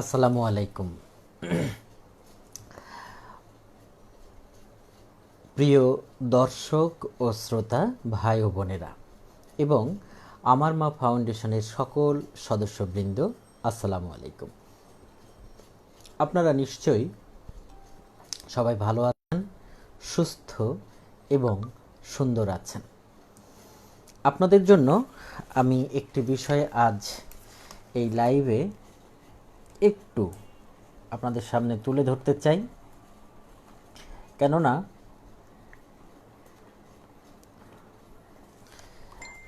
আসসালামু আলাইকুম। প্রিয় দর্শক ও শ্রোতা ভাই ও বোনেরা এবং আমার মা ফাউন্ডেশনের সকল সদস্যবৃন্দ, আসসালামু আলাইকুম। আপনারা নিশ্চয়ই সবাই ভালো আছেন, সুস্থ এবং সুন্দর আছেন। আপনাদের জন্য আমি একটি বিষয়ে আজ এই লাইভে একটু আপনাদের সামনে তুলে ধরতে চাই, কেননা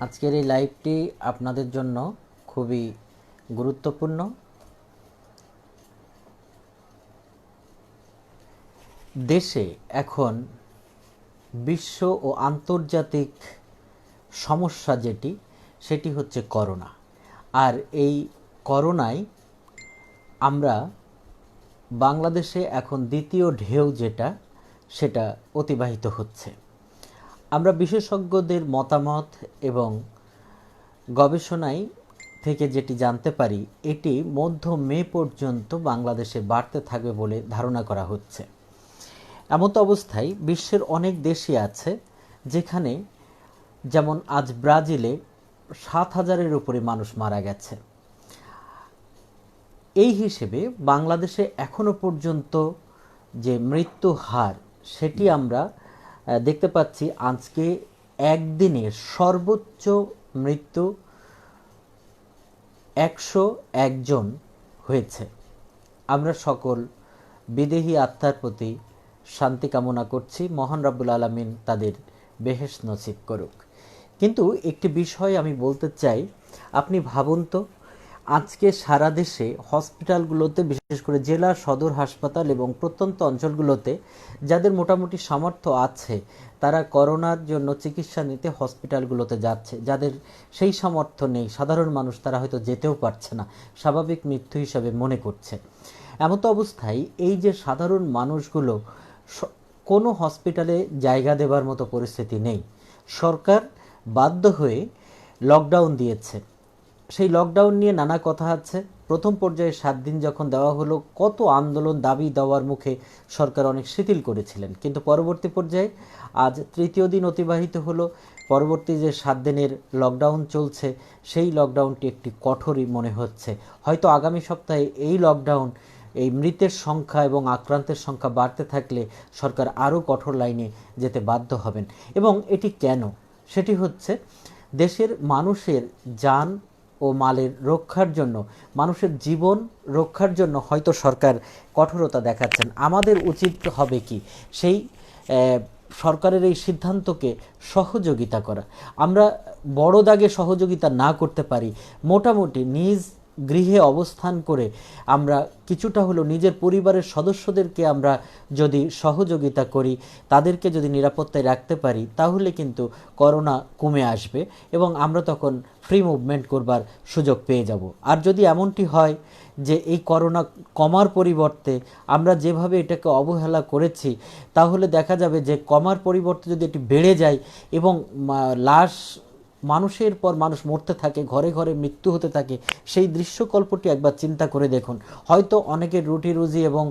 আজকের এই লাইভটি আপনাদের জন্য খুবই গুরুত্বপূর্ণ। দেশে এখন বিশ্ব ও আন্তর্জাতিক সমস্যা সেটি হচ্ছে করোনা। আর এই করোনায় আমরা বাংলাদেশে এখন দ্বিতীয় ঢেউ সেটা অতিবাহিত হচ্ছে। আমরা বিশেষজ্ঞদের মতামত এবং গবেষণায় থেকে যেটি জানতে পারি, এটি মধ্য মে পর্যন্ত বাংলাদেশে বাড়তে থাকবে বলে ধারণা করা হচ্ছে। এমত অবস্থায় বিশ্বের অনেক দেশই আছে যেখানে, যেমন আজ ব্রাজিলে 7,000-এর উপরে মানুষ মারা গেছে। এই হিসেবে বাংলাদেশে এখনো পর্যন্ত যে মৃত্যু হার সেটি আমরা দেখতে পাচ্ছি, আজকে একদিনে সর্বোচ্চ মৃত্যু 101 জন হয়েছে। আমরা সকল বিদেহী আত্মার প্রতি শান্তি কামনা করছি, মহান রব্বুল আলামিন তাদের বেহেশত নসিব করুক। কিন্তু একটি বিষয় আমি বলতে চাই, আপনি ভাবুন তো, আজকে সারা দেশে হসপিটালগুলোতে, বিশেষ করে জেলা সদর হাসপাতাল এবং প্রত্যন্ত অঞ্চলগুলোতে যাদের মোটামুটি সামর্থ্য আছে, তারা করোনার জন্য চিকিৎসা নিতে হসপিটালগুলোতে যাচ্ছে। যাদের সেই সামর্থ্য নেই, সাধারণ মানুষ, তারা হয়তো যেতেও পারছে না, স্বাভাবিক মৃত্যু হিসাবে মনে করছে। এমতো অবস্থায় এই যে সাধারণ মানুষগুলো, কোনো হসপিটালে জায়গা দেবার মতো পরিস্থিতি নেই। সরকার বাধ্য হয়ে লকডাউন দিয়েছে। সেই লকডাউন নিয়ে নানা কথা আছে। প্রথম পর্যায়ে 7 দিন যখন দেওয়া হলো, কত আন্দোলন দাবি দেওয়ার মুখে সরকার অনেক শিথিল করেছিলেন, কিন্তু পরবর্তী পর্যায়ে আজ তৃতীয় দিন অতিবাহিত হলো। পরবর্তী যে 7 দিনের লকডাউন চলছে, সেই লকডাউনটি একটি কঠোরই মনে হচ্ছে। হয়তো আগামী সপ্তাহে এই লকডাউন, এই মৃতের সংখ্যা এবং আক্রান্তের সংখ্যা বাড়তে থাকলে সরকার আরও কঠোর লাইনে যেতে বাধ্য হবেন। এবং এটি কেন? সেটি হচ্ছে দেশের মানুষের জান ও মালের রক্ষার জন্য, মানুষের জীবন রক্ষার জন্য হয়তো সরকার কঠোরতা দেখাচ্ছেন। আমাদের উচিত হবে কি, সেই সরকারের এই সিদ্ধান্তকে সহযোগিতা করা। আমরা বড় দাগে সহযোগিতা না করতে পারি, মোটামুটি নিজ গৃহে অবস্থান করে আমরা কিছুটা হলো নিজের পরিবারের সদস্যদেরকে আমরা যদি সহযোগিতা করি, তাদেরকে যদি নিরাপত্তায় রাখতে পারি, তাহলে কিন্তু করোনা কমে আসবে এবং আমরা তখন ফ্রি মুভমেন্ট করবার সুযোগ পেয়ে যাব। আর যদি এমনটি হয় যে এই করোনা কমার পরিবর্তে আমরা যেভাবে এটাকে অবহেলা করেছি, তাহলে দেখা যাবে যে কমার পরিবর্তে যদি এটি বেড়ে যায় এবং লাশ, মানুষের পর মানুষ মরতে থাকে, ঘরে ঘরে মৃত্যু হতে থাকে, সেই দৃশ্যকল্পটি একবার চিন্তা করে দেখুন। হয়তো অনেকের রুটি রুজি এবং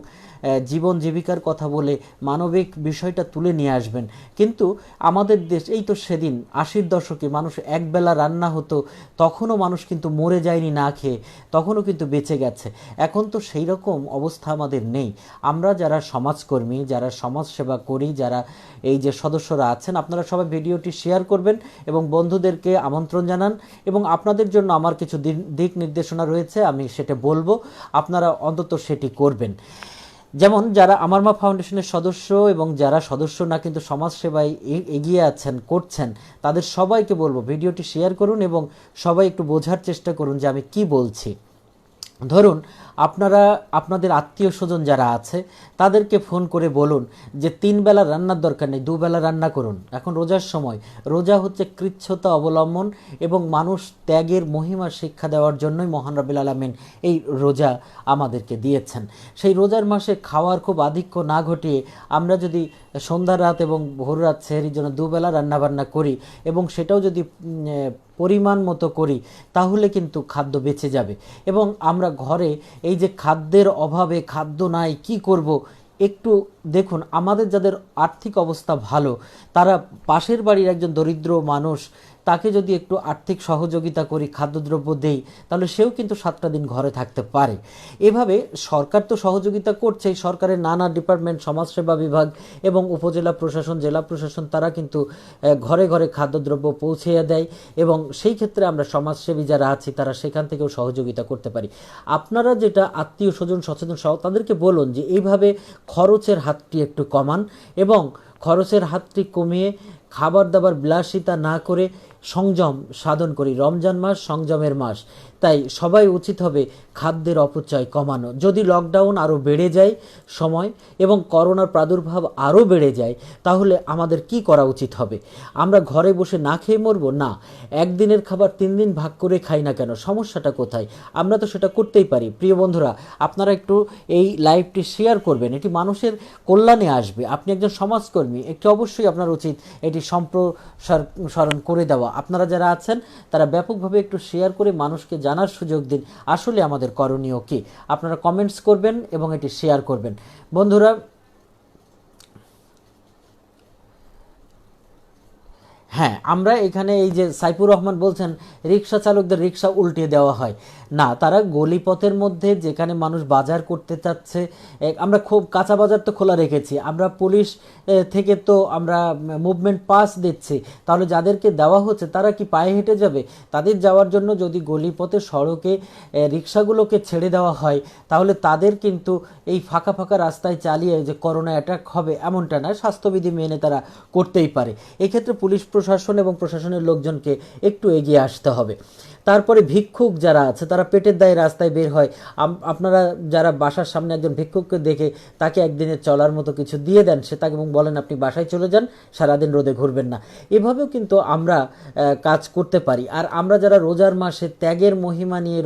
জীবন জীবিকার কথা বলে মানবিক বিষয়টা তুলে নিয়ে আসবেন, কিন্তু আমাদের দেশ, এই তো সেদিন 80-র দশকে মানুষ একবেলা রান্না হতো, তখনও মানুষ কিন্তু মরে যায়নি না খেয়ে, তখনও কিন্তু বেঁচে গেছে। এখন তো সেই রকম অবস্থা আমাদের নেই। আমরা যারা সমাজকর্মী, যারা সমাজ সেবা করি, যারা এই যে সদস্যরা আছেন, আপনারা সবাই ভিডিওটি শেয়ার করবেন এবং বন্ধুদেরকে আমন্ত্রণ জানান। এবং আপনাদের জন্য আমার কিছু দিক নির্দেশনা রয়েছে, আমি সেটা বলবো, আপনারা অন্তত সেটি করবেন। যেমন যারা আমার মা ফাউন্ডেশনের সদস্য এবং যারা সদস্য না কিন্তু সমাজ সেবায় এগিয়ে আছেন, করছেন, তাদের সবাইকে বলবো ভিডিওটি শেয়ার করুন এবং সবাই একটু বোঝার চেষ্টা করুন যে আমি কি বলছি। ধরুন আপনারা আপনাদের আত্মীয় স্বজন যারা আছে তাদেরকে ফোন করে বলুন যে 3 বেলা রান্নার দরকার নেই, 2 বেলা রান্না করুন। এখন রোজার সময়, রোজা হচ্ছে কৃচ্ছতা অবলম্বন এবং মানুষ ত্যাগের মহিমা শিক্ষা দেওয়ার জন্যই মহান রব্বুল আলামিন এই রোজা আমাদেরকে দিয়েছেন। সেই রোজার মাসে খাওয়ার খুব আধিক্য না ঘটিয়ে আমরা যদি সন্ধ্যা রাত এবং ভোর রাত সেহরির জন্য 2 বেলা রান্নাবান্না করি এবং সেটাও যদি পরিমাণ মতো করি তাহলে কিন্তু খাদ্য বেঁচে যাবে। এবং আমরা ঘরে এই যে খাদ্যের অভাবে খাদ্য নাই কি করব, একটু দেখুন আমাদের যাদের আর্থিক অবস্থা ভালো তারা পাশের বাড়ির একজন দরিদ্র মানুষ তাকে যদি একটু আর্থিক সহযোগিতা করি, খাদ্যদ্রব্য দেই, তাহলে সেও কিন্তু 7টা দিন ঘরে থাকতে পারে। এভাবে সরকার তো সহযোগিতা করছেই, সরকারের নানা ডিপার্টমেন্ট, সমাজসেবা বিভাগ এবং উপজেলা প্রশাসন, জেলা প্রশাসন তারা কিন্তু ঘরে ঘরে খাদ্যদ্রব্য পৌঁছে দেয় এবং সেই ক্ষেত্রে আমরা সমাজসেবী যারা আছি তারা সেখান থেকেও সহযোগিতা করতে পারি। আপনারা যেটা আত্মীয় স্বজন সচেতন সহ তাদেরকে বলুন যে এইভাবে খরচের হাতটি একটু কমান এবং খরচের হাতটি কমিয়ে খাবার দাবার বিলাসিতা না করে সংযম সাধন করি। রমজান মাস সংযমের মাস, তাই সবাই উচিত হবে খাদ্যের অপচয় কমানো। যদি লকডাউন আরও বেড়ে যায় সময় এবং করোনার প্রাদুর্ভাব আরও বেড়ে যায় তাহলে আমাদের কি করা উচিত হবে? আমরা ঘরে বসে না খেয়ে মরবো না, একদিনের খাবার 3 দিন ভাগ করে খাই না কেন, সমস্যাটা কোথায়? আমরা তো সেটা করতেই পারি। প্রিয় বন্ধুরা, আপনারা একটু এই লাইভটি শেয়ার করবেন, এটি মানুষের কল্যাণে আসবে। আপনি একজন সমাজকর্মী, একটু অবশ্যই আপনার উচিত এটি সম্প্রসারণ করে দেওয়া। আপনারা যারা আছেন তারা ব্যাপকভাবে একটু শেয়ার করে মানুষকে জানার সুযোগ দিন আসলে আমাদের করণীয় কি। আপনারা কমেন্টস করবেন এবং এটি শেয়ার করবেন। বন্ধুরা, হ্যাঁ, আমরা এখানে এই যে সাইফুর রহমান বলছেন রিক্সা চালকদের রিক্সা উল্টিয়ে দেওয়া হয় না, তারা গলিপথের মধ্যে যেখানে মানুষ বাজার করতে চাচ্ছে, আমরা খুব কাঁচা বাজার তো খোলা রেখেছি, আমরা পুলিশ থেকে তো আমরা মুভমেন্ট পাস দিচ্ছি, তাহলে যাদেরকে দেওয়া হচ্ছে তারা কি পায়ে হেঁটে যাবে? তাদের যাওয়ার জন্য যদি গলিপথে সড়কে রিক্সাগুলোকে ছেড়ে দেওয়া হয় তাহলে তাদের কিন্তু এই ফাঁকা ফাঁকা রাস্তায় চালিয়ে যে করোনা অ্যাটাক হবে এমনটা না, স্বাস্থ্যবিধি মেনে তারা করতেই পারে। এক্ষেত্রে পুলিশ প্রশাসন এবং প্রশাসনের লোকজনকে একটু এগিয়ে আসতে হবে। তারপরে ভিক্ষুক যারা আছে তারা পেটের দায়ে রাস্তায় বের হয়, আপনারা যারা বাসার সামনে একজন ভিক্ষুককে দেখে তাকে একদিনের চলার মতো কিছু দিয়ে দেন, সে তাকে এবং বলেন আপনি বাসায় চলে যান, সারাদিন রোদে ঘুরবেন না, এভাবেও কিন্তু আমরা কাজ করতে পারি। আর আমরা যারা রোজার মাসে ত্যাগের মহিমা নিয়ে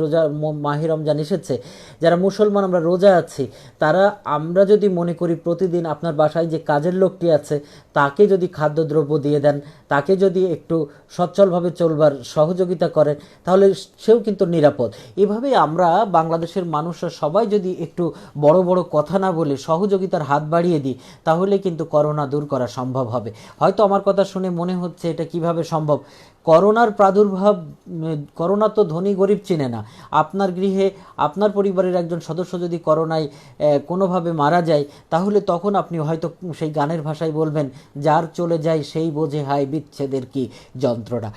মাহে রমজান এসেছে, যারা মুসলমান আমরা রোজা আছি, তারা আমরা যদি মনে করি প্রতিদিন আপনার বাসায় যে কাজের লোকটি আছে তাকে যদি খাদ্যদ্রব্য দিয়ে দেন, তাকে যদি একটু সচ্ছলভাবে চলবার সহযোগিতা করেন তাহলে সেও কিন্তু নিরাপদ। এভাবেই আমরা বাংলাদেশের মানুষরা সবাই যদি একটু বড় বড় কথা না বলে সহযোগিতার হাত বাড়িয়ে দিই তাহলে কিন্তু করোনা দূর করা সম্ভব হবে। হয়তো আমার কথা শুনে মনে হচ্ছে এটা কিভাবে সম্ভব? করোনার প্রাদুর্ভাব, করোনা তো ধনী গরিব চিনে না। আপনার গৃহে আপনার পরিবারের একজন সদস্য যদি করোনায় কোনোভাবে মারা যায় তাহলে তখন আপনি হয়তো সেই গানের ভাষায় বলবেন, যার চলে যায় সেই বোঝে হায় বিচ্ছেদের কি যন্ত্রণা।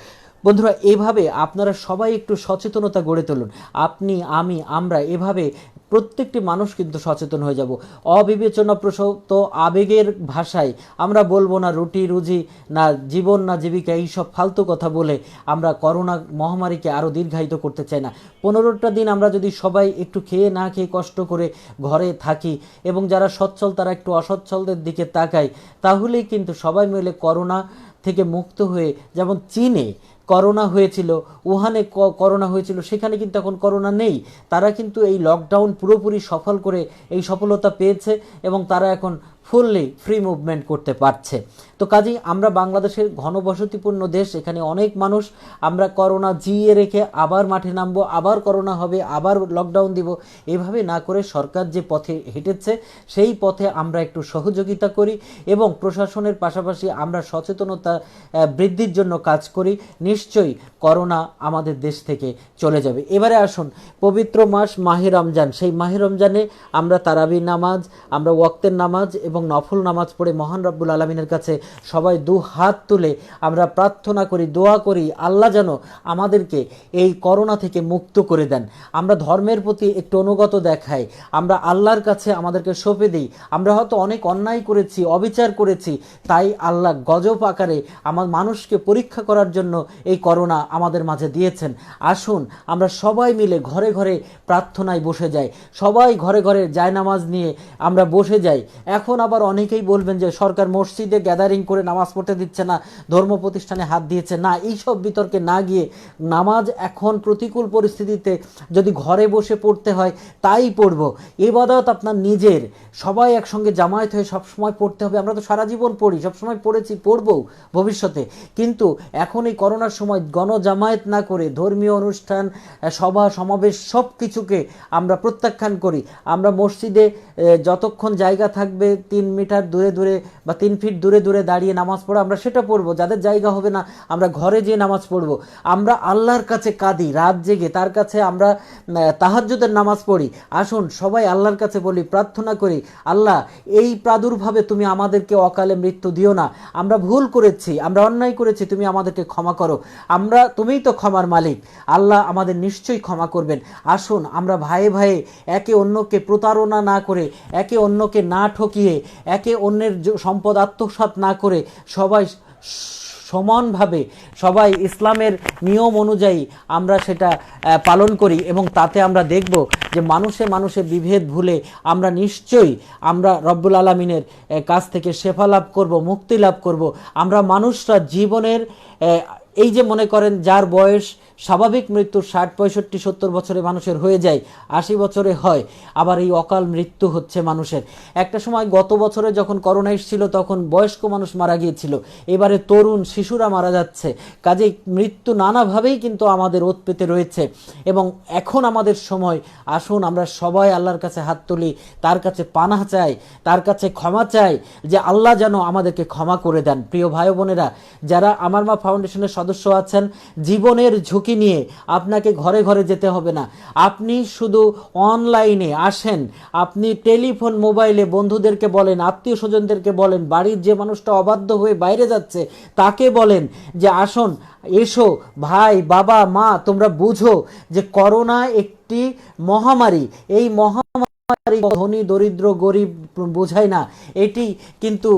বন্ধুরা, এভাবে আপনারা সবাই একটু সচেতনতা গড়ে তুলুন। আপনি, আমি, আমরা এভাবে প্রত্যেকটি মানুষ কিন্তু সচেতন হয়ে যাব। অবিবেচনাপ্রসূত আবেগের ভাষায় আমরা বলবো না রুটি রুজি না জীবন না জীবিকা, এইসব ফালতু কথা বলে আমরা করোনা মহামারীকে আরও দীর্ঘায়িত করতে চাই না। 15টা দিন আমরা যদি সবাই একটু খেয়ে না খেয়ে কষ্ট করে ঘরে থাকি এবং যারা সচ্ছল তারা একটু অসচ্ছলদের দিকে তাকায় তাহলেই কিন্তু সবাই মিলে করোনা থেকে মুক্ত হয়ে, যেমন চীনে করোনা হয়েছিল, উহানে করোনা হয়েছিল, সেখানে কিন্তু এখন করোনা নেই। তারা কিন্তু এই লকডাউন পুরোপুরি সফল করে এই সফলতা পেয়েছে এবং তারা এখন ফুললি ফ্রি মুভমেন্ট করতে পারছে। তো কাজেই আমরা বাংলাদেশের ঘনবসতিপূর্ণ দেশ, এখানে অনেক মানুষ, আমরা করোনা জিইয়ে রেখে আবার মাঠে নামবো, আবার করোনা হবে, আবার লকডাউন দিব, এভাবে না করে সরকার যে পথে হেঁটেছে সেই পথে আমরা একটু সহযোগিতা করি এবং প্রশাসনের পাশাপাশি আমরা সচেতনতা বৃদ্ধির জন্য কাজ করি। নিশ্চয়ই করোনা আমাদের দেশ থেকে চলে যাবে। এবারে আসুন পবিত্র মাস মাহে রমজান, সেই মাহে রমজানে আমরা তারাবি নামাজ, আমরা ওয়াক্তের নামাজ এবং নফল নামাজ পড়ে মহান রব্বুল আলামিনের কাছে সবাই 2 হাত তুলে আমরা প্রার্থনা করি, দোয়া করি আল্লাহ যেন আমাদেরকে এই করোনা থেকে মুক্ত করে দেন। আমরা ধর্মের প্রতি একটু অনুগত দেখাই, আমরা আল্লাহর কাছে আমাদেরকে সঁপে দিই। আমরা হয়তো অনেক অন্যায় করেছি, অবিচার করেছি, তাই আল্লাহ গজব আকারে আমার মানুষকে পরীক্ষা করার জন্য এই করোনা আমাদের মাঝে দিয়েছেন। আসুন আমরা সবাই মিলে ঘরে ঘরে প্রার্থনায় বসে যাই, সবাই ঘরে ঘরে জায়নামাজ নিয়ে আমরা বসে যাই। এখন আবার অনেকেই বলবেন যে সরকার মসজিদে গ্যাদারিং করে নামাজ পড়তে দিচ্ছে না, ধর্ম প্রতিষ্ঠানে হাত দিয়েছে না। এইসব বিতর্কে না গিয়ে নামাজ এখন প্রতিকূল পরিস্থিতিতে যদি ঘরে বসে পড়তে হয় তাই পড়ব। ইবাদত আপনার নিজের, সবাই একসঙ্গে জামায়াত হয়ে সবসময় পড়তে হবে। আমরা তো সারা জীবন পড়ি, সবসময় পড়েছি, পড়বও ভবিষ্যতে। কিন্তু এখন এই করোনার সময় গণজামায়াত না করে ধর্মীয় অনুষ্ঠান, সভা সমাবেশ সব কিছুকে আমরা প্রত্যাখ্যান করি। আমরা মসজিদে যতক্ষণ জায়গা থাকবে 3 মিটার দূরে দূরে বা 3 ফিট দূরে দূরে দাঁড়িয়ে নামাজ পড়া, আমরা সেটা পড়বো। যাদের জায়গা হবে না আমরা ঘরে যেয়ে নামাজ পড়বো। আমরা আল্লাহর কাছে কাঁদি রাত জেগে, তার কাছে আমরা তাহাজ্জুদের নামাজ পড়ি। আসুন সবাই আল্লাহর কাছে বলি, প্রার্থনা করি, আল্লাহ এই প্রাদুর্ভাবে তুমি আমাদেরকে অকালে মৃত্যু দিও না। আমরা ভুল করেছি, আমরা অন্যায় করেছি, তুমি আমাদেরকে ক্ষমা করো। তুমিই তো ক্ষমার মালিক, আল্লাহ আমাদের নিশ্চয়ই ক্ষমা করবেন। আসুন আমরা ভাইয়ে ভাইয়ে একে অন্যকে প্রতারণা না করে, একে অন্যকে না ঠকিয়ে, একে অন্যের সম্পদ আত্মসাৎ না করে সবাই সমানভাবে, সবাই ইসলামের নিয়ম অনুযায়ী আমরা সেটা পালন করি। এবং তাতে আমরা দেখব যে মানুষে মানুষে বিভেদ ভুলে আমরা নিশ্চয়ই আমরা রব্বুল আলামিনের কাছ থেকে শেফা লাভ করব, মুক্তি লাভ করব। আমরা মানুষরা জীবনের এই যে মনে করেন যার বয়স স্বাভাবিক মৃত্যু 60, 65, 70 বছরে মানুষের হয়ে যায়, 80 বছরে হয়, আবার এই অকাল মৃত্যু হচ্ছে মানুষের। একটা সময় গত বছরে যখন করোনা এসেছিল তখন বয়স্ক মানুষ মারা গিয়েছিল, এবারে তরুণ শিশুরা মারা যাচ্ছে। কাজেই মৃত্যু নানাভাবেই কিন্তু আমাদের ওত পেতে রয়েছে। এবং এখন আমাদের সময়, আসুন আমরা সবাই আল্লাহর কাছে হাত তুলি, তার কাছে পানাহ চাই, তার কাছে ক্ষমা চাই, যে আল্লাহ যেন আমাদেরকে ক্ষমা করে দেন। প্রিয় ভাই বোনেরা, যারা আমার মা ফাউন্ডেশনের সদস্য আছেন, জীবনের ঝুঁকি নিয়ে আপনাকে ঘরে ঘরে যেতে হবে না। আপনি শুধু অনলাইনে আসেন, আপনি টেলিফোন মোবাইলে বন্ধুদেরকে বলেন, আত্মীয় স্বজনদেরকে বলেন, বাড়ির যে মানুষটা অবাধ্য হয়ে বাইরে যাচ্ছে তাকে বলেন যে আসুন, এসো ভাই, বাবা, মা, তোমরা বুঝো যে করোনা একটি মহামারী। এই মহামারী ধনী দরিদ্র গরিব বোঝায় না, এটি কিন্তু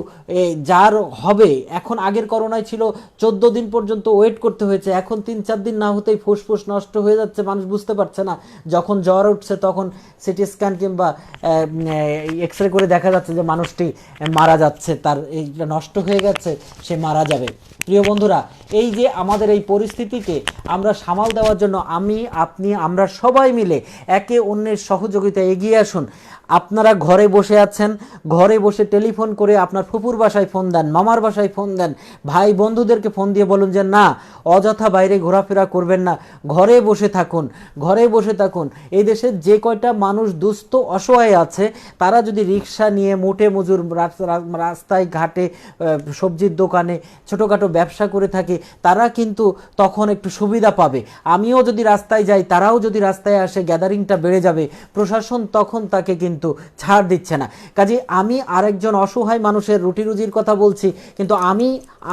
যার হবে। এখন আগের করোনায় ছিল 14 দিন পর্যন্ত ওয়েট করতে হয়েছে, এখন 3-4 দিন না হতেই ফুসফুস নষ্ট হয়ে যাচ্ছে, মানুষ বুঝতে পারছে না। যখন জ্বর উঠছে তখন সিটি স্ক্যান কিংবা এক্সরে করে দেখা যাচ্ছে যে মানুষটি মারা যাচ্ছে, তার এইটা নষ্ট হয়ে গেছে, সে মারা যাবে। প্রিয় বন্ধুরা, এই যে আমাদের এই পরিস্থিতিকে আমরা সামাল দেওয়ার জন্য আমি, আপনি, আমরা সবাই মিলে একে অন্যের সহযোগিতা এগিয়ে আসুন। আপনারা ঘরে বসে আছেন, ঘরে বসে টেলিফোন করে আপনার ফুপুর বাসায় ফোন দেন, মামার বাসায় ফোন দেন, ভাই বন্ধুদেরকে ফোন দিয়ে বলুন যে না, অযথা বাইরে ঘোরাফেরা করবেন না, ঘরে বসে থাকুন, ঘরে বসে থাকুন। এই দেশে যে কয়টা মানুষ দুস্থ অসহায় আছে, তারা যদি রিক্সা নিয়ে মোটে মজুর রাস্তায় ঘাটে সবজির দোকানে ছোটোখাটো ব্যবসা করে থাকে, তারা কিন্তু তখন একটু সুবিধা পাবে। আমিও যদি রাস্তায় যাই, তারাও যদি রাস্তায় আসে, গ্যাদারিংটা বেড়ে যাবে। প্রশাসন তখন তাকে কিন্তু ছাড় দিচ্ছে না। কাজে আমি আরেকজন অসহায় মানুষের রুটি রুজির কথা বলছি, কিন্তু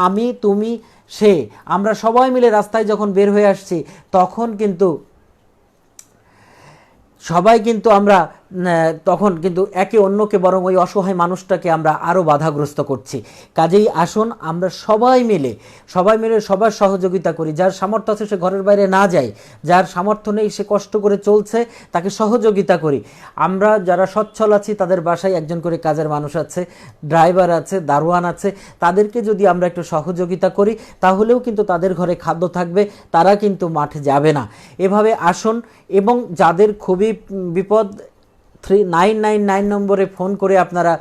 আমি তুমি সে, আমরা সবাই মিলে রাস্তায় যখন বের হয়ে আসছি, তখন কিন্তু সবাই কিন্তু আমরা তখন কিন্তু একে অন্যকে, বরং ওই অসহায় মানুষটাকে আমরা আরও বাধাগ্রস্ত করছি। কাজেই আসুন আমরা সবাই মিলে সবার সহযোগিতা করি। যার সামর্থ্য আছে সে ঘরের বাইরে না যায়, যার সামর্থ্য নেই সে কষ্ট করে চলছে, তাকে সহযোগিতা করি। আমরা যারা সচ্ছল আছি তাদের বাসায় একজন করে কাজের মানুষ আছে, ড্রাইভার আছে, দারোয়ান আছে, তাদেরকে যদি আমরা একটু সহযোগিতা করি তাহলেও কিন্তু তাদের ঘরে খাদ্য থাকবে, তারা কিন্তু মাঠে যাবে না। এভাবে আসুন। এবং যাদের খুবই বিপদ, 3999 নম্বরে ফোন করে আপনারা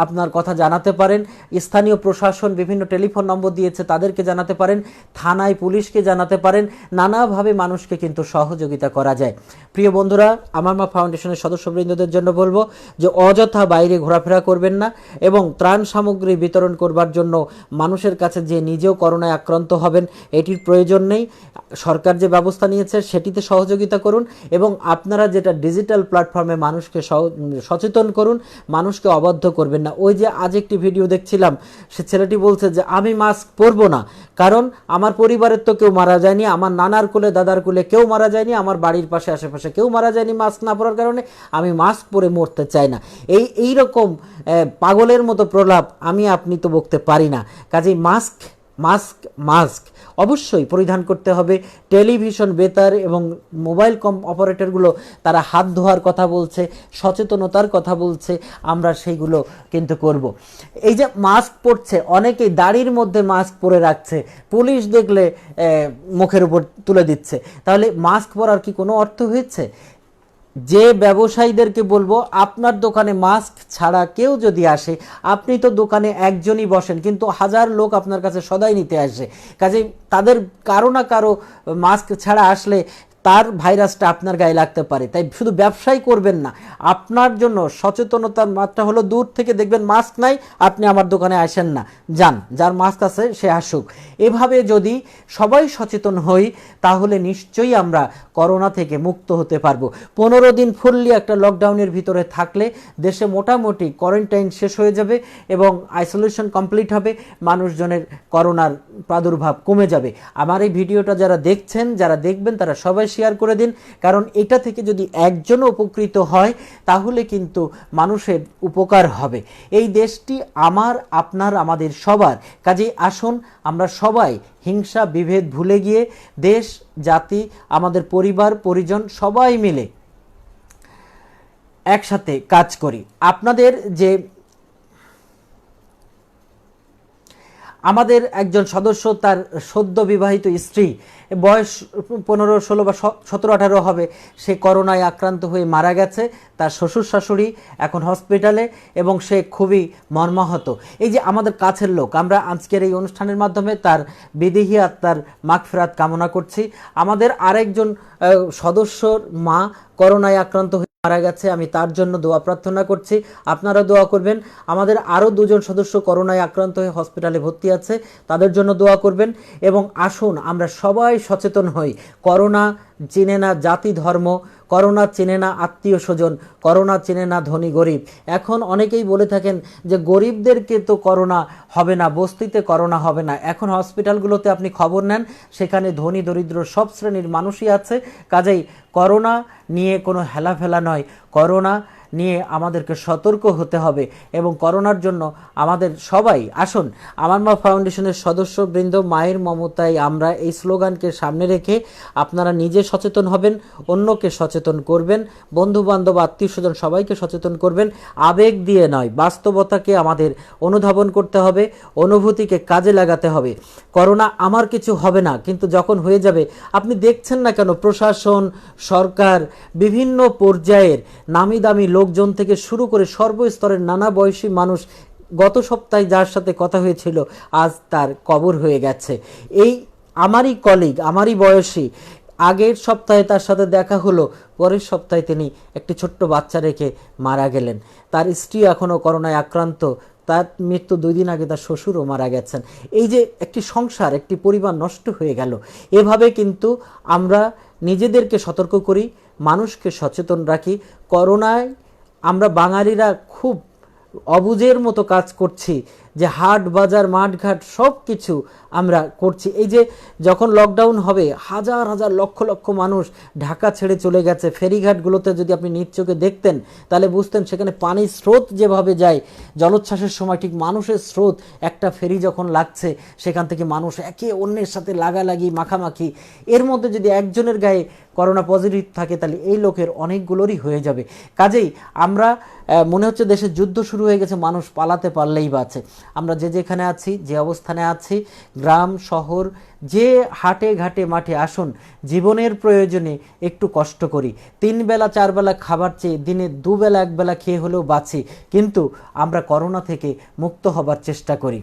আপনার কথা জানাতে পারেন। স্থানীয় প্রশাসন বিভিন্ন টেলিফোন নম্বর দিয়েছে, তাদেরকে জানাতে পারেন, থানায় পুলিশকে জানাতে পারেন। নানাভাবে মানুষকে কিন্তু সহযোগিতা করা যায়। প্রিয় বন্ধুরা, আমার মা ফাউন্ডেশনের সদস্যবৃন্দদের জন্য বলবো যে অযথা বাইরে ঘোরাফেরা করবেন না, এবং ত্রাণ সামগ্রী বিতরণ করবার জন্য মানুষের কাছে যে নিজেও করোনায় আক্রান্ত হবেন এটির প্রয়োজন নেই। সরকার যে ব্যবস্থা নিয়েছে সেটিতে সহযোগিতা করুন, এবং আপনারা যেটা ডিজিটাল প্ল্যাটফর্মে মানুষকে সচেতন করুন, মানুষকে অবাধ্য করবেন না। ওই যে আজ একটি ভিডিও দেখছিলাম, সে ছেলেটি বলছে যে আমি মাস্ক পরবো না, কারণ আমার পরিবারের তো কেউ মারা যায়নি, আমার নানার কোলে দাদার কোলে কেউ মারা যায়নি, আমার বাড়ির পাশে আশেপাশে কেউ মারা যায়নি মাস্ক না পরার কারণে, আমি মাস্ক পরে মরতে চাই না। এই রকম পাগলের মতো প্রলাপ আমি আপনি তো বকতে পারি না। কাজেই মাস্ক অবশ্যই পরিধান করতে হবে। টেলিভিশন বেতার এবং মোবাইল অপারেটরগুলো তারা হাত ধোয়ার কথা বলছে, সচেতনতার কথা বলছে, আমরা সেইগুলো কিন্তু করব। এই যে মাস্ক পরছে, অনেকেই দাড়ির মধ্যে মাস্ক পরে রাখছে, পুলিশ দেখলে মুখের উপর তুলে দিচ্ছে, তাহলে মাস্ক পরার কি কোনো অর্থ হয়েছে? যে ব্যবসায়ীদেরকে বলবো, আপনার দোকানে মাস্ক ছাড়া কেউ যদি আসে, আপনি তো দোকানে একজনই বসেন কিন্তু হাজার লোক আপনার কাছে সদাই নিতে আসে, কাজেই তাদের কারো না কারো মাস্ক ছাড়া আসলে তার ভাইরাসটা আপনার গায়ে লাগতে পারে। তাই শুধু ব্যবসাই করবেন না, আপনার জন্য সচেতনতার মাত্রা হলো দূর থেকে দেখবেন মাস্ক নাই, আপনি আমার দোকানে আসেন না, যান, যার মাস্ক আছে সে আসুক। এভাবে যদি সবাই সচেতন হই তাহলে নিশ্চয়ই আমরা করোনা থেকে মুক্ত হতে পারবো। 15 দিন ফুললি একটা লকডাউনের ভিতরে থাকলে দেশে মোটামুটি কোয়ারেন্টাইন শেষ হয়ে যাবে এবং আইসোলেশন কমপ্লিট হবে, মানুষজনের করোনার প্রাদুর্ভাব কমে যাবে। আমার এই ভিডিওটা যারা দেখছেন, যারা দেখবেন, তারা সবাই শেয়ার করে দিন, কারণ এটা থেকে যদি একজন উপকৃত হয় তাহলে কিন্তু মানুষের উপকার হবে। এই দেশটি আমার, আপনার, আমাদের সবার। কাজেই আসুন আমরা সবাই হিংসা বিভেদ ভুলে গিয়ে দেশ, জাতি, আমাদের পরিবার পরিজন সবাই মিলে একসাথে কাজ করি। আপনাদের যে আমাদের একজন সদস্য, তার সদ্য বিবাহিত স্ত্রী, বয়স 15, 16 বা 17, 18 হবে, সে করোনায় আক্রান্ত হয়ে মারা গেছে। তার শ্বশুর শাশুড়ি এখন হসপিটালে এবং সে খুবই মর্মাহত। এই যে আমাদের কাছের লোক, আমরা আজকের এই অনুষ্ঠানের মাধ্যমে তার বিদেহী আত্মার মাগফিরাত কামনা করছি। আমাদের আরেকজন সদস্যর মা করোনায় আক্রান্ত হয়ে মারা গেছে, আমি তার জন্য দোয়া প্রার্থনা করছি, আপনারা দোয়া করবেন। আমাদের আরও 2 জন সদস্য করোনায় আক্রান্ত হয়ে হসপিটালে ভর্তি আছে, তাদের জন্য দোয়া করবেন। এবং আসুন আমরা সবাই সচেতন হই। করোনা চিনে না জাতি ধর্ম, করোনা চিনে না আত্মীয় স্বজন, করোনা চিনে না ধনী গরিব। এখন অনেকেই বলে থাকেন যে গরিবদেরকে তো করোনা হবে না, বস্তিতে করোনা হবে না। এখন হসপিটালগুলোতে আপনি খবর নেন, সেখানে ধনী দরিদ্র সব শ্রেণীর মানুষই আছে। কাজেই করোনা নিয়ে কোনো হেলাফেলা নয়, করোনা নিয়ে আমাদেরকে সতর্ক হতে হবে এবং করোনার জন্য আমাদের সবাই আসুন। আমার মা ফাউন্ডেশনের সদস্যবৃন্দ, মায়ের মমতায় আমরা, এই স্লোগানকে সামনে রেখে আপনারা নিজে সচেতন হবেন, অন্যকে সচেতন করবেন, বন্ধু বান্ধব আত্মীয় স্বজন সবাইকে সচেতন করবেন। আবেগ দিয়ে নয়, বাস্তবতাকে আমাদের অনুধাবন করতে হবে, অনুভূতিকে কাজে লাগাতে হবে। করোনা আমার কিছু হবে না, কিন্তু যখন হয়ে যাবে, আপনি দেখছেন না কেন প্রশাসন, সরকার, বিভিন্ন পর্যায়ের নামি দামি লোকজন থেকে শুরু করে সর্বস্তরের নানা বয়সী মানুষ, গত সপ্তাহে যার সাথে কথা হয়েছিল আজ তার কবর হয়ে গেছে। এই আমারই কলিগ, আমারই বয়সী, আগের সপ্তাহে তার সাথে দেখা হলো, পরের সপ্তাহে তিনি একটি ছোট্ট বাচ্চা রেখে মারা গেলেন। তার স্ত্রী এখনও করোনায় আক্রান্ত, তার মৃত্যু 2 দিন আগে তার শ্বশুরও মারা গেছেন। এই যে একটি সংসার, একটি পরিবার নষ্ট হয়ে গেল। এভাবে কিন্তু আমরা নিজেদেরকে সতর্ক করি, মানুষকে সচেতন রাখি। করোনায় আমরা বাঙালিরা খুব অবুঝের মতো কাজ করছি, যে হাট বাজার মাঠঘাট সব কিছু আমরা করছি। এই যে যখন লকডাউন হবে, হাজার হাজার লক্ষ লক্ষ মানুষ ঢাকা ছেড়ে চলে গেছে। ফেরিঘাটগুলোতে যদি আপনি নিজ চোখে দেখতেন তাহলে বুঝতেন সেখানে পানির স্রোত যেভাবে যায়, জলোচ্ছ্বাসের সময় ঠিক মানুষের স্রোত, একটা ফেরি যখন লাগছে সেখান থেকে মানুষ একে অন্যের সাথে লাগালাগি, মাখামাখি। এর মধ্যে যদি একজনের গায়ে করোনা পজিটিভ থাকে তাহলে এই লোকের অনেকগুলোরই হয়ে যাবে। কাজেই আমরা মনে হচ্ছে দেশের যুদ্ধ শুরু হয়ে গেছে, মানুষ পালাতে পারলেই বাঁচে। আমরা যে যেখানে আছি, যে অবস্থানে আছি, গ্রাম শহর, যে হাটে ঘাটে মাঠে, আসুন জীবনের প্রয়োজনে একটু কষ্ট করি। 3 বেলা 4 বেলা খাবার চেয়ে দিনে 2 বেলা 1 বেলা খেয়ে হলেও বাঁচি, কিন্তু আমরা করোনা থেকে মুক্ত হবার চেষ্টা করি।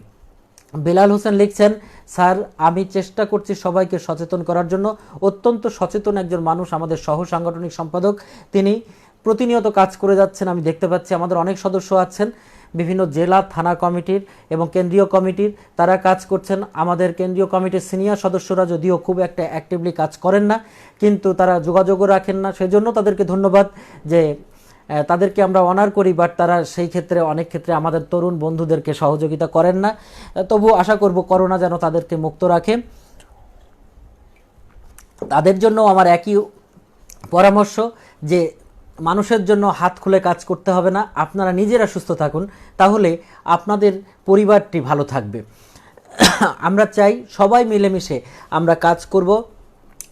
বেলাল হোসেন লিখছেন, স্যার আমি চেষ্টা করছি সবাইকে সচেতন করার জন্য। অত্যন্ত সচেতন একজন মানুষ আমাদের সহ সাংগঠনিক সম্পাদক, তিনি প্রতিনিয়ত কাজ করে যাচ্ছেন, আমি দেখতে পাচ্ছি। আমাদের অনেক সদস্য আছেন বিভিন্ন জেলা থানা কমিটির এবং কেন্দ্রীয় কমিটির, তারা কাজ করছেন। আমাদের কেন্দ্রীয় কমিটির সিনিয়র সদস্যরা যদিও খুব একটা অ্যাক্টিভলি কাজ করেন না, কিন্তু তারা যোগাযোগও রাখেন না, সেজন্য তাদেরকে ধন্যবাদ, যে তাদেরকে আমরা অনার করি, বাট তারা সেই ক্ষেত্রে অনেক ক্ষেত্রে আমাদের তরুণ বন্ধুদেরকে সহযোগিতা করেন না। তবু আশা করব করোনা যেন তাদেরকে মুক্ত রাখে। তাদের জন্য আমার একই পরামর্শ যে মানুষের জন্য হাত খুলে কাজ করতে হবে না, আপনারা নিজেরা সুস্থ থাকুন, তাহলে আপনাদের পরিবারটি ভালো থাকবে। আমরা চাই সবাই মিলেমিশে আমরা কাজ করব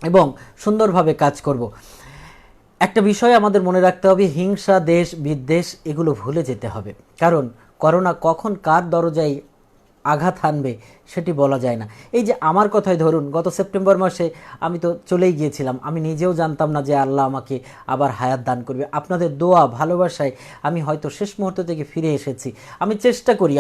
এবং সুন্দরভাবে কাজ করব। একটা বিষয় আমাদের মনে রাখতে হবে, হিংসা, দেশ বিদ্বেষ এগুলো ভুলে যেতে হবে। কারণ করোনা কখন কার দরজায় আঘাত হানবে সেটি বলা যায় না। এই যে আমার কথাই ধরুন, গত সেপ্টেম্বর মাসে আমি তো চলেই গিয়েছিলাম, আমি নিজেও জানতাম না যে আল্লাহ আমাকে আবার হায়াত দান করবে। আপনাদের দোয়া ভালোবাসায় আমি হয়তো শেষ মুহূর্ত থেকে ফিরে এসেছি। আমি চেষ্টা করি,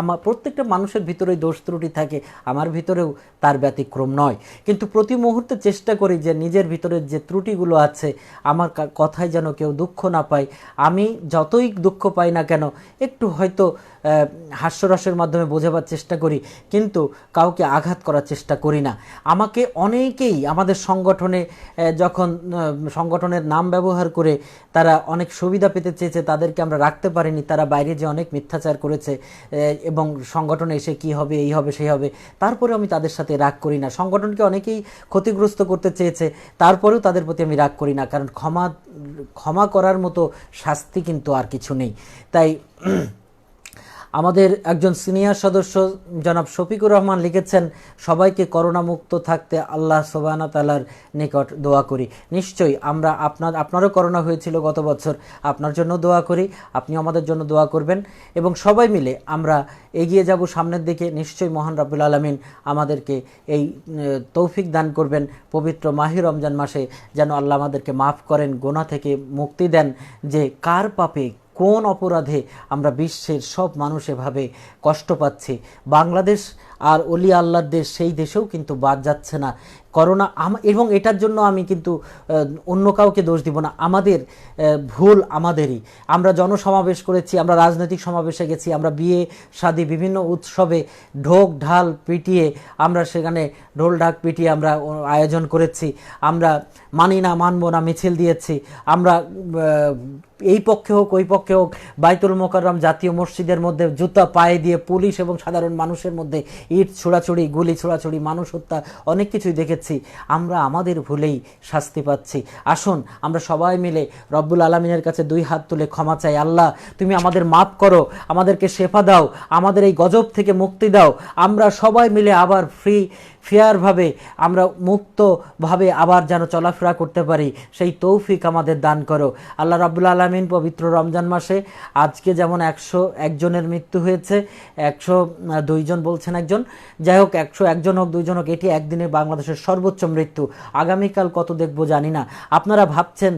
আমার প্রত্যেকটা মানুষের ভিতরেই দোষ ত্রুটি থাকে, আমার ভিতরেও তার ব্যতিক্রম নয়, কিন্তু প্রতি মুহূর্তে চেষ্টা করি যে নিজের ভিতরে যে ত্রুটিগুলো আছে আমার কথায় যেন কেউ দুঃখ না পায়। আমি যতই দুঃখ পাই না কেন একটু হয়তো হাস্যরসের মাধ্যমে বোঝাবার চেষ্টা করি, কিন্তু কাউকে আঘাত করার চেষ্টা করি না। আমাকে অনেকেই আমাদের সংগঠনে যখন সংগঠনের নাম ব্যবহার করে তারা অনেক সুবিধা পেতে চেয়েছে, তাদেরকে আমরা রাখতে পারিনি, তারা বাইরে যে অনেক মিথ্যাচার করেছে এবং সংগঠনে এসে কি হবে, এই হবে, সেই হবে, তারপরেও আমি তাদের সাথে রাগ করি না। সংগঠনকে অনেকেই ক্ষতিগ্রস্ত করতে চেয়েছে, তারপরেও তাদের প্রতি আমি রাগ করি না, কারণ ক্ষমা করার মতো শাস্তি কিন্তু আর কিছু নেই। তাই আমাদের একজন সিনিয়র সদস্য জনাব শফিকুর রহমান লিখেছেন, সবাইকে করোনা মুক্ত থাকতে আল্লাহ সুবহানাহু ওয়া তাআলার নিকট দোয়া করি। নিশ্চয়ই আমরা আপনারও করোনা হয়েছিল গত বছর, আপনার জন্য দোয়া করি, আপনি আমাদের জন্য দোয়া করবেন এবং সবাই মিলে আমরা এগিয়ে যাব সামনের দিকে। নিশ্চয়ই মহান রব্বুল আলামিন আমাদেরকে এই তৌফিক দান করবেন, পবিত্র মাহে রমজান মাসে যেন আল্লাহ আমাদেরকে মাফ করেন, গুনাহ থেকে মুক্তি দেন। যে কার পাপে কোন অপরাধে আমরা বিশ্বের সব মানুষ এভাবে কষ্ট পাচ্ছি, বাংলাদেশ আর অলি আল্লাহর দেশ, সেই দেশেও কিন্তু বাদ যাচ্ছে না করোনা। এবং এটার জন্য আমি কিন্তু অন্য কাউকে দোষ দিব না, আমাদের ভুল আমাদেরই। আমরা জনসমাবেশ করেছি, আমরা রাজনৈতিক সমাবেশে গেছি, আমরা বিয়ে শাদী বিভিন্ন উৎসবে ঢোক ঢাল পিটিয়ে আমরা সেখানে ঢোল ঢাক পিটিয়ে আমরা আয়োজন করেছি, আমরা মানি না মানব না মিছিল দিয়েছি, আমরা এই পক্ষে হোক ওই পক্ষে হোক বাইতুল মোকাররম জাতীয় মসজিদের মধ্যে জুতা পায়ে দিয়ে পুলিশ এবং সাধারণ মানুষের মধ্যে ইট ছোড়াছুড়ি, গুলি ছোড়াছুড়ি, মানুষ হত্যা, অনেক কিছুই দেখেছি। আমরা আমাদের ভুলেই শাস্তি পাচ্ছি। আসুন আমরা সবাই মিলে রব্বুল আলামিনের কাছে দুই হাত তুলে ক্ষমা চাই, আল্লাহ তুমি আমাদের মাফ করো, আমাদেরকে শেফা দাও, আমাদের এই গজব থেকে মুক্তি দাও, আমরা সবাই মিলে আবার ফেয়ারভাবে আমরা মুক্তভাবে আবার যেন চলাফেরা করতে পারি, সেই তৌফিক আমাদের দান করো আল্লাহ রাব্বুল আলামিন। পবিত্র রমজান মাসে আজকে যেমন 101 জনের মৃত্যু হয়েছে, 102 জন বলছেন একজন, যাই হোক 101 জন হোক 2 জন হোক, এটি একদিনে বাংলাদেশের সর্বোচ্চ মৃত্যু। আগামীকাল কত দেখব জানি না। আপনারা ভাবছেন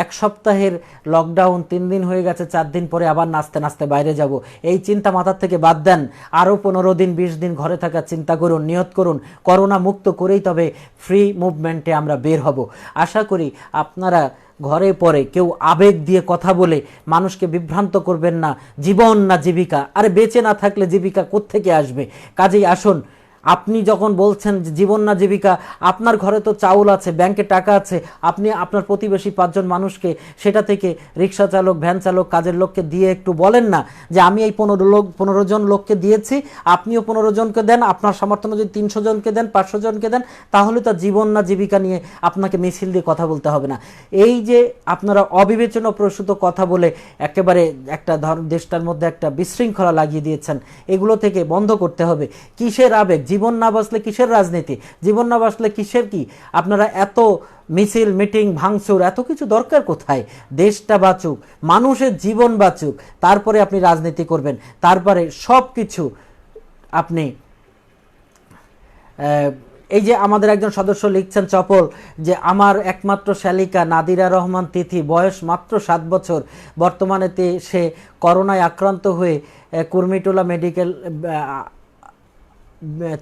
এক সপ্তাহের লকডাউন 3 দিন হয়ে গেছে, 4 দিন পরে আবার নাচতে নাচতে বাইরে যাব, এই চিন্তা মাথার থেকে বাদ দেন। আরও 15 দিন 20 দিন ঘরে থাকার চিন্তা করুন, নিয়ত করুন, করোনা মুক্ত করেই তবে ফ্রি মুভমেন্টে আমরা বের হব। আশা করি আপনারা ঘরে পরে কেউ আবেগ দিয়ে কথা বলে মানুষকে বিভ্রান্ত করবেন না। জীবন না জীবিকা, আরে বেঁচে না থাকলে জীবিকা কোত্থেকে আসবে? কাজেই আসুন, আপনি যখন বলছেন যে জীবন না জীবিকা, আপনার ঘরে তো চাউল আছে, ব্যাংকে টাকা আছে, আপনি আপনার প্রতিবেশী 5 জন মানুষকে সেটা থেকে রিক্সা চালক, ভ্যান চালক, কাজের লোককে দিয়ে একটু বলেন না যে আমি এই 15 জন লোককে দিয়েছি, আপনিও 15 জনকে দেন, আপনার সামর্থ্য অনুযায়ী 300 জনকে দেন, 500 জনকে দেন, তাহলে তো জীবন না জীবিকা নিয়ে আপনাকে মিছিল দিয়ে কথা বলতে হবে না। এই যে আপনারা অবিবেচনা প্রসূত কথা বলে একেবারে একটা দেশটার মধ্যে একটা বিশৃঙ্খলা লাগিয়ে দিয়েছেন, এগুলো থেকে বন্ধ করতে হবে। কিসের আবেগ? জীবন না বাঁচলে কিসের রাজনীতি? জীবন না বাঁচলে কিসের কি? আপনারা এত মিছিল, মিটিং, ভাঙচুর, এত কিছু দরকার কোথায়? দেশটা বাঁচুক, মানুষের জীবন বাঁচুক, তারপরে আপনি রাজনীতি করবেন, তারপরে সব কিছু আপনি এই যে আমাদের একজন সদস্য লিখছেন চপল, যে আমার একমাত্র শালিকা নাদিরা রহমান তিথি, বয়স মাত্র 7 বছর, বর্তমানে সে করোনায় আক্রান্ত হয়ে কুর্মিটোলা মেডিকেল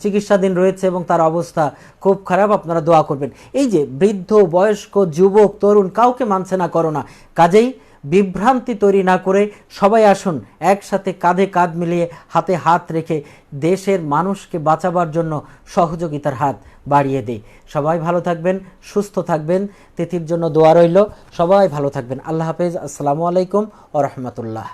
চিকিৎসাধীন রয়েছে এবং তার অবস্থা খুব খারাপ, আপনারা দোয়া করবেন। এই যে বৃদ্ধ, বয়স্ক, যুবক, তরুণ, কাউকে মানছে না করোনা। কাজেই বিভ্রান্তি তৈরি না করে সবাই আসুন একসাথে কাঁধে কাঁধ মিলিয়ে হাতে হাত রেখে দেশের মানুষকে বাঁচাবার জন্য সহযোগিতার হাত বাড়িয়ে দেই। সবাই ভালো থাকবেন, সুস্থ থাকবেন, তিথির জন্য দোয়া রইল। সবাই ভালো থাকবেন। আল্লাহ হাফেজ। আসসালামু আলাইকুম ওয়া রাহমাতুল্লাহ।